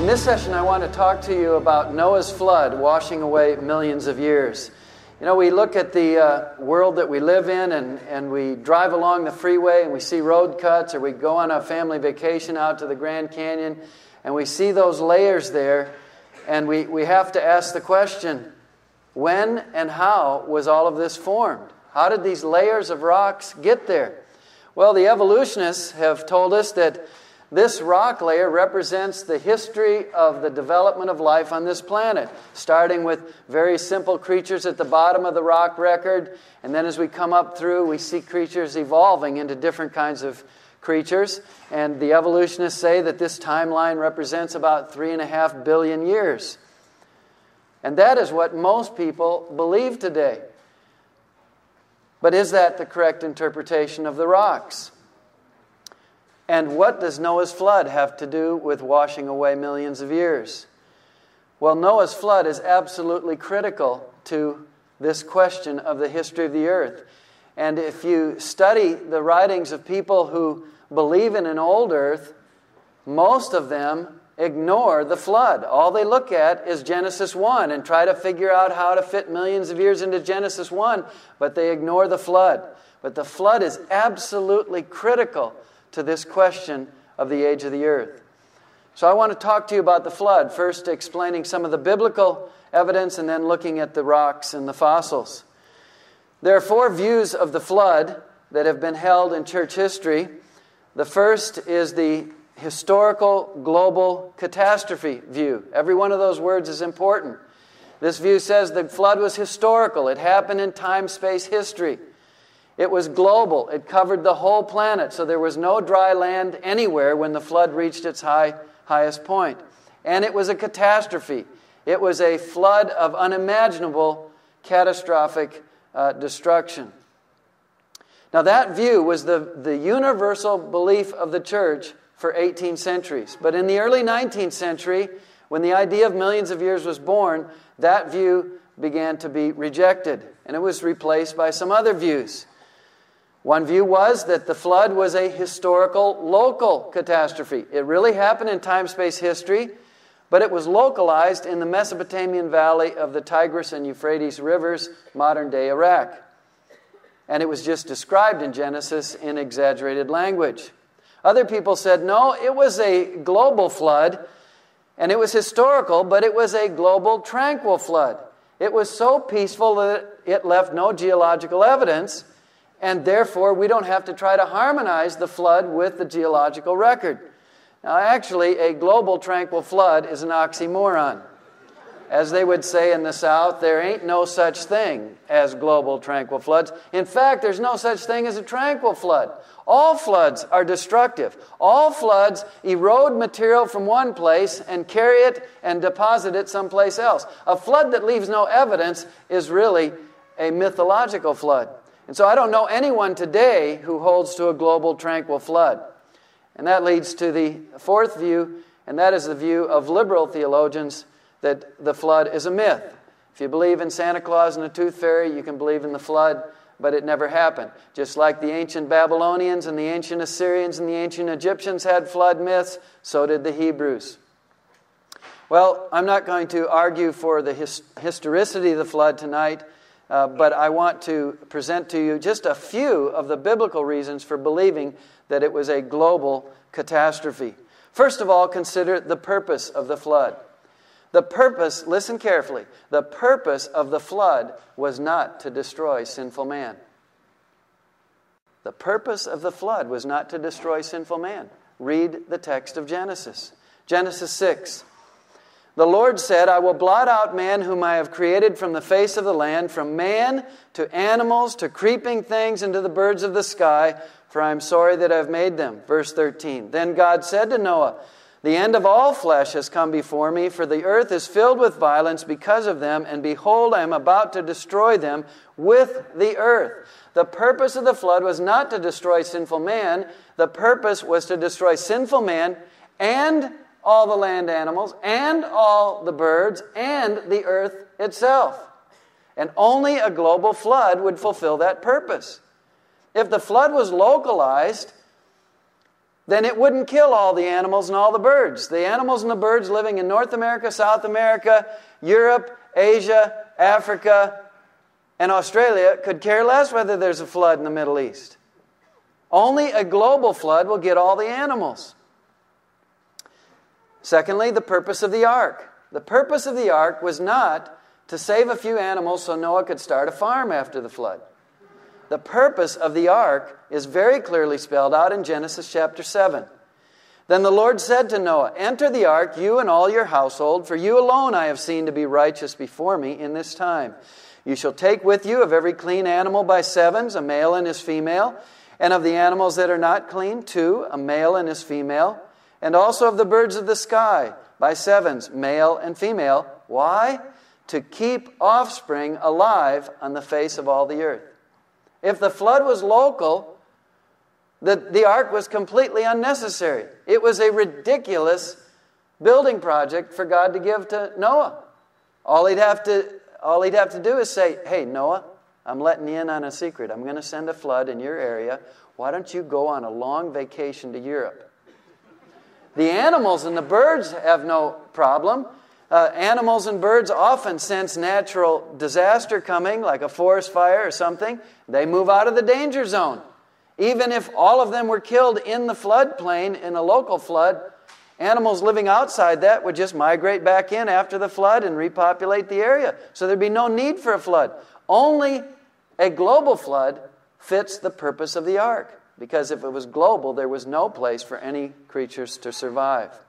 In this session, I want to talk to you about Noah's flood washing away millions of years. You know, we look at the world that we live in, and we drive along the freeway and we see road cuts, or we go on a family vacation out to the Grand Canyon, and we see those layers there, and we have to ask the question, when and how was all of this formed? How did these layers of rocks get there? Well, the evolutionists have told us that this rock layer represents the history of the development of life on this planet, starting with very simple creatures at the bottom of the rock record, and then as we come up through, we see creatures evolving into different kinds of creatures, and the evolutionists say that this timeline represents about 3.5 billion years. And that is what most people believe today. But is that the correct interpretation of the rocks? And what does Noah's flood have to do with washing away millions of years? Well, Noah's flood is absolutely critical to this question of the history of the earth. And if you study the writings of people who believe in an old earth, most of them ignore the flood. All they look at is Genesis 1 and try to figure out how to fit millions of years into Genesis 1, but they ignore the flood. But the flood is absolutely critical to this question of the age of the earth. So I want to talk to you about the flood, first explaining some of the biblical evidence and then looking at the rocks and the fossils. There are 4 views of the flood that have been held in church history. The first is the historical global catastrophe view. Every one of those words is important. This view says the flood was historical. It happened in time-space history. It was global. It covered the whole planet, so there was no dry land anywhere when the flood reached its highest point. And it was a catastrophe. It was a flood of unimaginable, catastrophic destruction. Now that view was the universal belief of the church for 18 centuries. But in the early 19th century, when the idea of millions of years was born, that view began to be rejected, and it was replaced by some other views. One view was that the flood was a historical, local catastrophe. It really happened in time-space history, but it was localized in the Mesopotamian valley of the Tigris and Euphrates rivers, modern-day Iraq. And it was just described in Genesis in exaggerated language. Other people said, no, it was a global flood, and it was historical, but it was a global, tranquil flood. It was so peaceful that it left no geological evidence, and therefore we don't have to try to harmonize the flood with the geological record. Now, actually, a global tranquil flood is an oxymoron. As they would say in the South, there ain't no such thing as global tranquil floods. In fact, there's no such thing as a tranquil flood. All floods are destructive. All floods erode material from one place and carry it and deposit it someplace else. A flood that leaves no evidence is really a mythological flood. And so I don't know anyone today who holds to a global tranquil flood. And that leads to the 4th view, and that is the view of liberal theologians that the flood is a myth. If you believe in Santa Claus and the Tooth Fairy, you can believe in the flood, but it never happened. Just like the ancient Babylonians and the ancient Assyrians and the ancient Egyptians had flood myths, so did the Hebrews. Well, I'm not going to argue for the historicity of the flood tonight, but I want to present to you just a few of the biblical reasons for believing that it was a global catastrophe. First of all, consider the purpose of the flood. The purpose, listen carefully, the purpose of the flood was not to destroy sinful man. The purpose of the flood was not to destroy sinful man. Read the text of Genesis. Genesis 6. The Lord said, I will blot out man whom I have created from the face of the land, from man to animals to creeping things and to the birds of the sky, for I am sorry that I have made them. Verse 13. Then God said to Noah, the end of all flesh has come before me, for the earth is filled with violence because of them, and behold, I am about to destroy them with the earth. The purpose of the flood was not to destroy sinful man. The purpose was to destroy sinful man and all the land animals, and all the birds, and the earth itself. And only a global flood would fulfill that purpose. If the flood was localized, then it wouldn't kill all the animals and all the birds. The animals and the birds living in North America, South America, Europe, Asia, Africa, and Australia could care less whether there's a flood in the Middle East. Only a global flood will get all the animals. Secondly, the purpose of the ark. The purpose of the ark was not to save a few animals so Noah could start a farm after the flood. The purpose of the ark is very clearly spelled out in Genesis chapter 7. Then the Lord said to Noah, "Enter the ark, you and all your household, for you alone I have seen to be righteous before me in this time. You shall take with you of every clean animal by sevens, a male and his female, and of the animals that are not clean, 2, a male and his female, and also of the birds of the sky by sevens, male and female." Why? To keep offspring alive on the face of all the earth. If the flood was local, the ark was completely unnecessary. It was a ridiculous building project for God to give to Noah. All he'd have to do is say, "Hey, Noah, I'm letting you in on a secret. I'm going to send a flood in your area. Why don't you go on a long vacation to Europe?" The animals and the birds have no problem. Animals and birds often sense natural disaster coming, like a forest fire or something. They move out of the danger zone. Even if all of them were killed in the floodplain, in a local flood, animals living outside that would just migrate back in after the flood and repopulate the area. So there'd be no need for a flood. Only a global flood fits the purpose of the ark. Because if it was global, there was no place for any creatures to survive.